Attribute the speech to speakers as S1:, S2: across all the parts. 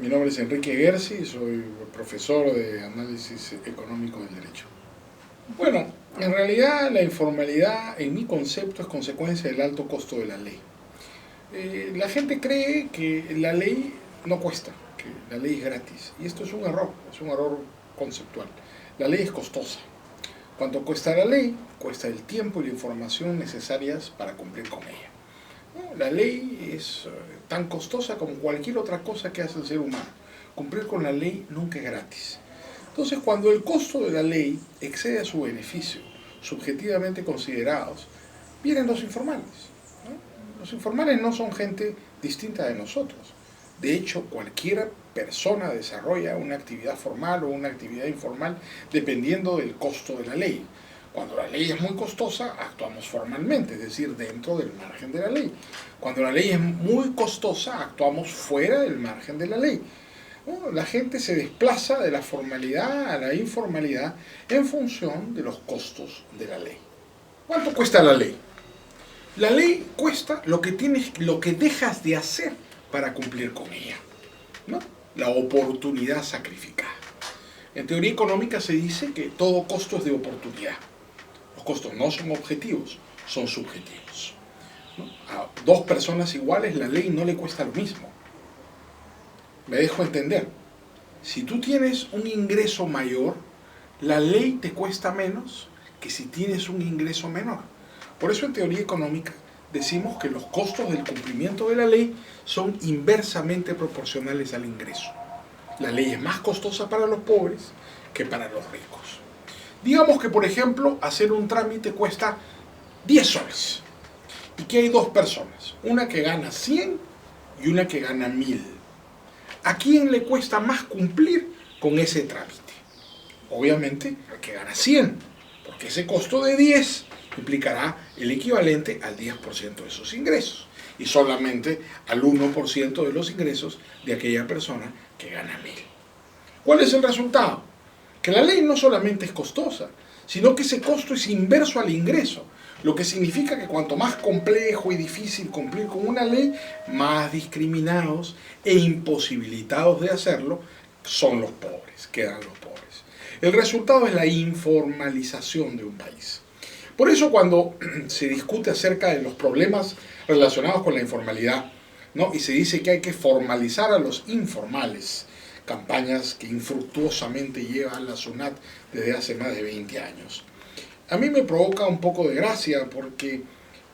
S1: Mi nombre es Enrique Gersi, soy profesor de análisis económico del derecho. Bueno, en realidad la informalidad en mi concepto es consecuencia del alto costo de la ley. La gente cree que la ley no cuesta, que la ley es gratis. Y esto es un error conceptual. La ley es costosa. ¿Cuánto cuesta la ley? Cuesta el tiempo y la información necesarias para cumplir con ella. La ley es tan costosa como cualquier otra cosa que hace el ser humano. Cumplir con la ley nunca es gratis. Entonces, cuando el costo de la ley excede a su beneficio, subjetivamente considerados, vienen los informales, ¿no? Los informales no son gente distinta de nosotros. De hecho, cualquier persona desarrolla una actividad formal o una actividad informal dependiendo del costo de la ley. Cuando la ley es muy costosa, actuamos formalmente, es decir, dentro del margen de la ley. Cuando la ley es muy costosa, actuamos fuera del margen de la ley. ¿No? La gente se desplaza de la formalidad a la informalidad en función de los costos de la ley. ¿Cuánto cuesta la ley? La ley cuesta lo que dejas de hacer para cumplir con ella, ¿no? La oportunidad sacrificada. En teoría económica se dice que todo costo es de oportunidad. Los costos no son objetivos, son subjetivos, ¿no? A dos personas iguales la ley no le cuesta lo mismo. Me dejo entender. Si tú tienes un ingreso mayor, la ley te cuesta menos que si tienes un ingreso menor. Por eso en teoría económica decimos que los costos del cumplimiento de la ley son inversamente proporcionales al ingreso. La ley es más costosa para los pobres que para los ricos. Digamos que, por ejemplo, hacer un trámite cuesta 10 soles y que hay dos personas, una que gana 100 y una que gana 1000. ¿A quién le cuesta más cumplir con ese trámite? Obviamente al que gana 100, porque ese costo de 10 implicará el equivalente al 10% de sus ingresos y solamente al 1% de los ingresos de aquella persona que gana 1000. ¿Cuál es el resultado? Que la ley no solamente es costosa, sino que ese costo es inverso al ingreso, lo que significa que cuanto más complejo y difícil cumplir con una ley, más discriminados e imposibilitados de hacerlo son los pobres, quedan los pobres. El resultado es la informalización de un país. Por eso cuando se discute acerca de los problemas relacionados con la informalidad, ¿no? Y se dice que hay que formalizar a los informales, campañas que infructuosamente lleva la SUNAT desde hace más de 20 años. A mí me provoca un poco de gracia porque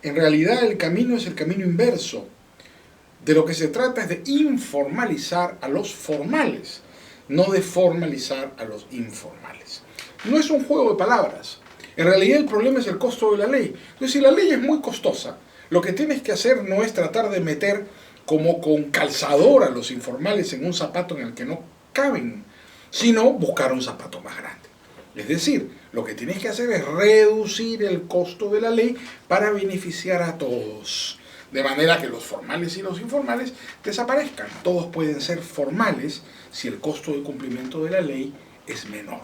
S1: en realidad el camino es el camino inverso. De lo que se trata es de informalizar a los formales, no de formalizar a los informales. No es un juego de palabras. En realidad el problema es el costo de la ley. Entonces, si la ley es muy costosa, lo que tienes que hacer no es tratar de meter como con calzador a los informales en un zapato en el que no caben, sino buscar un zapato más grande. Es decir, lo que tienes que hacer es reducir el costo de la ley para beneficiar a todos, de manera que los formales y los informales desaparezcan. Todos pueden ser formales si el costo de cumplimiento de la ley es menor.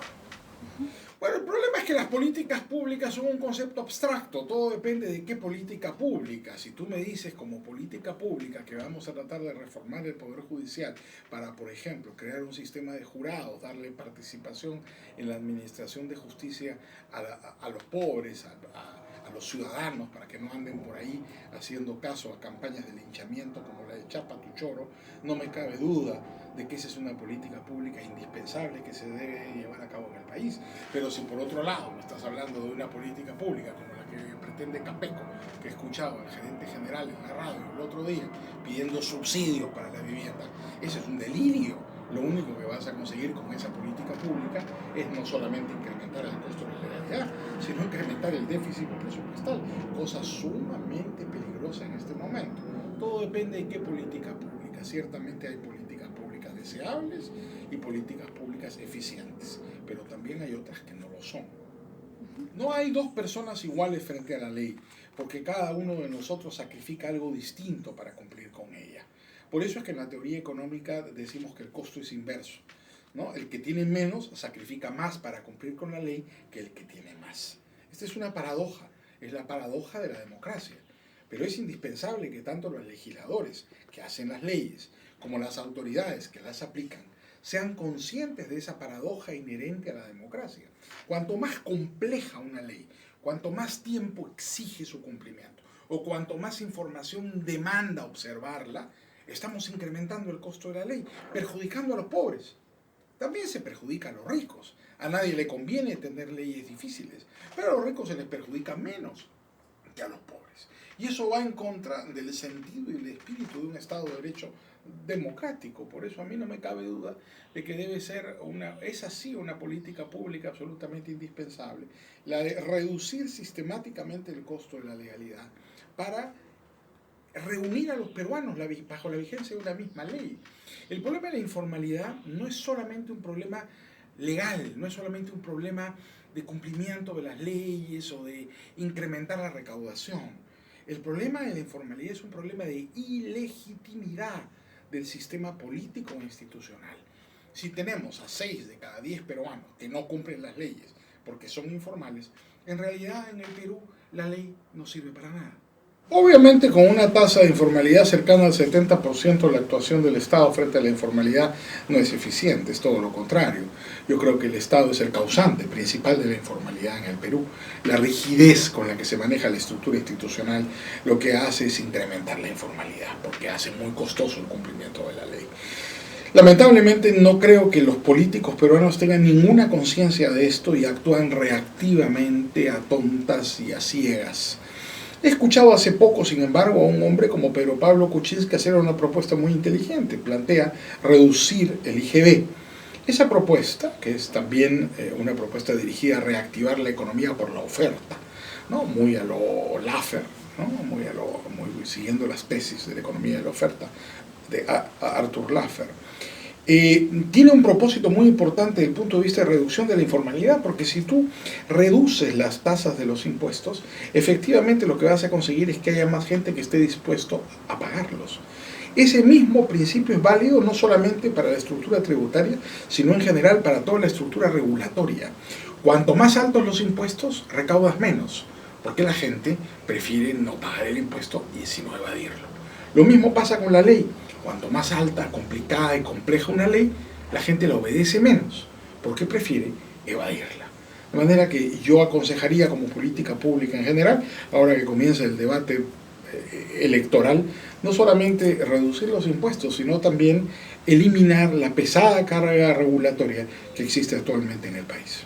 S1: Bueno, el problema es que las políticas públicas son un concepto abstracto, todo depende de qué política pública. Si tú me dices como política pública que vamos a tratar de reformar el Poder Judicial para, por ejemplo, crear un sistema de jurados, darle participación en la administración de justicia a los pobres, a los ciudadanos, para que no anden por ahí haciendo caso a campañas de linchamiento como la de Chapa tu Choro, no me cabe duda de que esa es una política pública indispensable que se debe llevar a cabo en el país. Pero si por otro lado me estás hablando de una política pública como la que pretende Capeco, que he escuchado al gerente general en la radio el otro día pidiendo subsidios para la vivienda, eso es un delirio. Lo único que vas a conseguir con esa política pública es no solamente incrementar el costo de la legalidad, sino incrementar el déficit presupuestal, cosa sumamente peligrosa en este momento. Todo depende de qué política pública. Ciertamente hay políticas públicas deseables y políticas públicas eficientes, pero también hay otras que no lo son. No hay dos personas iguales frente a la ley, porque cada uno de nosotros sacrifica algo distinto para cumplir con ella. Por eso es que en la teoría económica decimos que el costo es inverso, ¿no? El que tiene menos sacrifica más para cumplir con la ley que el que tiene más. Esta es una paradoja, es la paradoja de la democracia. Pero es indispensable que tanto los legisladores que hacen las leyes como las autoridades que las aplican sean conscientes de esa paradoja inherente a la democracia. Cuanto más compleja una ley, cuanto más tiempo exige su cumplimiento o cuanto más información demanda observarla, estamos incrementando el costo de la ley, perjudicando a los pobres. También se perjudica a los ricos. A nadie le conviene tener leyes difíciles, pero a los ricos se les perjudica menos que a los pobres. Y eso va en contra del sentido y el espíritu de un Estado de Derecho democrático. Por eso a mí no me cabe duda de que debe ser es así una política pública absolutamente indispensable, la de reducir sistemáticamente el costo de la legalidad para reunir a los peruanos bajo la vigencia de una misma ley. El problema de la informalidad no es solamente un problema legal, no es solamente un problema de cumplimiento de las leyes o de incrementar la recaudación. El problema de la informalidad es un problema de ilegitimidad del sistema político e institucional. Si tenemos a 6 de cada 10 peruanos que no cumplen las leyes porque son informales, en realidad en el Perú la ley no sirve para nada. Obviamente con una tasa de informalidad cercana al 70%, la actuación del Estado frente a la informalidad no es eficiente, es todo lo contrario. Yo creo que el Estado es el causante principal de la informalidad en el Perú. La rigidez con la que se maneja la estructura institucional lo que hace es incrementar la informalidad, porque hace muy costoso el cumplimiento de la ley. Lamentablemente no creo que los políticos peruanos tengan ninguna conciencia de esto y actúan reactivamente, a tontas y a ciegas. He escuchado hace poco, sin embargo, a un hombre como Pedro Pablo Kuczynski hacer una propuesta muy inteligente. Plantea reducir el IGB. Esa propuesta, que es también una propuesta dirigida a reactivar la economía por la oferta, ¿no? Muy a lo Laffer, ¿no? muy siguiendo las tesis de la economía de la oferta de Arthur Laffer. Tiene un propósito muy importante desde el punto de vista de reducción de la informalidad, porque si tú reduces las tasas de los impuestos, efectivamente lo que vas a conseguir es que haya más gente que esté dispuesto a pagarlos. Ese mismo principio es válido no solamente para la estructura tributaria, sino en general para toda la estructura regulatoria. Cuanto más altos los impuestos, recaudas menos, porque la gente prefiere no pagar el impuesto y sino evadirlo. Lo mismo pasa con la ley. Cuanto más alta, complicada y compleja una ley, la gente la obedece menos, porque prefiere evadirla. De manera que yo aconsejaría como política pública en general, ahora que comienza el debate electoral, no solamente reducir los impuestos, sino también eliminar la pesada carga regulatoria que existe actualmente en el país.